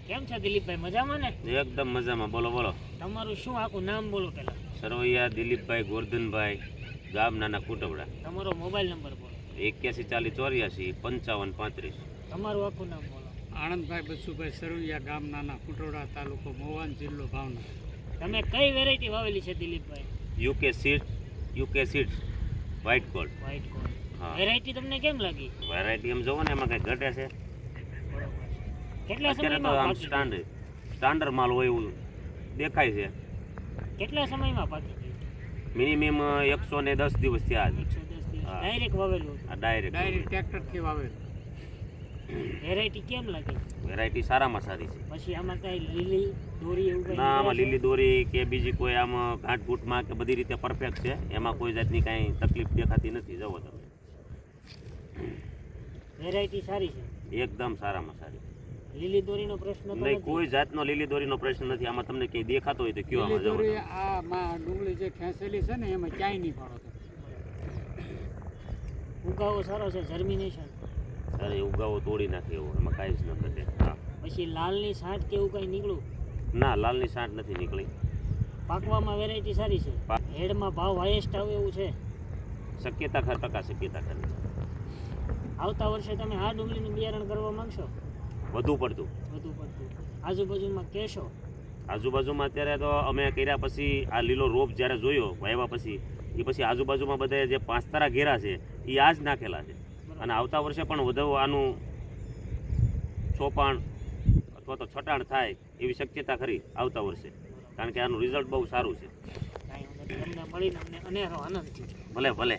કેમ છો દિલીપભાઈ, મજામાં ને? એકદમ મજામાં. બોલો બોલો. તમારું શું આખું નામ બોલો પહેલા. સરવૈયા દિલીપભાઈ ગોરધનભાઈ, ગામ નાના કુટવડા. તમારો મોબાઈલ નંબર બોલો. 81 40 84 55 35. તમારું આખું નામ બોલો. આણંદભાઈ બસુભાઈ સરવૈયા, ગામ નાના કુટોડા, તાલુકો મોવાન, જિલ્લો ભાવનગર. તમે કઈ વેરાયટી વાવેલી છે Dilipbhai? UK seeds white gold. White gold. હા. વેરાયટી તમને કેમ લાગી? વેરાયટી એમ જોવો ને એમાં કંઈ ઘટે છે. બરોબર. કેટલા અત્યારે તો સમયમાં આમ પાકી ગયું? સ્ટાન્ડર્ડ માલ હોય એવું દેખાય છે. કેટલા સમયમાં પાકી ગયું? મિનિમમ 110 દિવસ થયા છે. 110 દિવસ. હા. ડાયરેક્ટ વાવેલું હતું. આ ડાયરેક્ટ ટ્રેક્ટરથી વાવેલ. વેરાયટી કેમ લાગી? વેરાયટી સારામાં સારી છે. પછી આમાં કઈ લીલી દોરી એવું કઈ ના, આમાં નીકળે છે? લીલી દોરી કે બીજી કોઈ આમ ઘાટઘૂટમાં કે બધી રીતે પરફેક્ટ છે. એમાં કોઈ જાતની કાંઈ તકલીફ દેખાતી નથી. જુઓ તમે, વેરાયટી સારી છે. એકદમ સારામાં સારી. લીલી દોરીનો પ્રશ્ન તો નહીં, નથી? કોઈ જાતનો લીલી દોરીનો પ્રશ્ન નથી. આમાં તમને કંઈ દેખાતો હોય તો કયો આમાં જવો દોરી તમે. આ માં ડુંગળી જે ખેંચેલી છે ને એમાં ક્યાંય નહીં પાડો તમે. ઉગાવો સારો છે, જર્મિનેશન. અરે ઉગાવો તોડી નાખે એવો, એમાં કાંઈ જ ન ઘટે. હા. પછી લાલની સાંઠ કે એવું કઈ નીકળ્યું? ના, લાલની સાંઠ નથી નીકળી. પાકવામાં વેરાયટી સારી છે. હેડમાં ભાવ હાઈએસ્ટ આવે એવું છે. શક્યતા ખરી, ટકા શક્યતા ખરી. આવતા વર્ષે તમે આ ડુંગળીનું બિયારણ કરવા માંગશો? વધુ પડતું વધુ પડતું આજુબાજુમાં કહેશો? આજુબાજુમાં અત્યારે તો અમે કર્યા પછી આ લીલો રોપ જ્યારે જોયો વાવ્યા પછી, એ પછી આજુબાજુમાં બધા જે પાંચતારા ઘેરા છે એ આ જ નાખેલા છે. અને આવતા વર્ષે પણ વધુ આનું ચોપાણ અથવા તો છટાણ થાય એવી શક્યતા ખરી આવતા વર્ષે, કારણ કે આનું રિઝલ્ટ બહુ સારું છે. કાંઈ વાંધો નહીં. તમને મળીને અમને અનેરો આનંદ થયો. ભલે ભલે.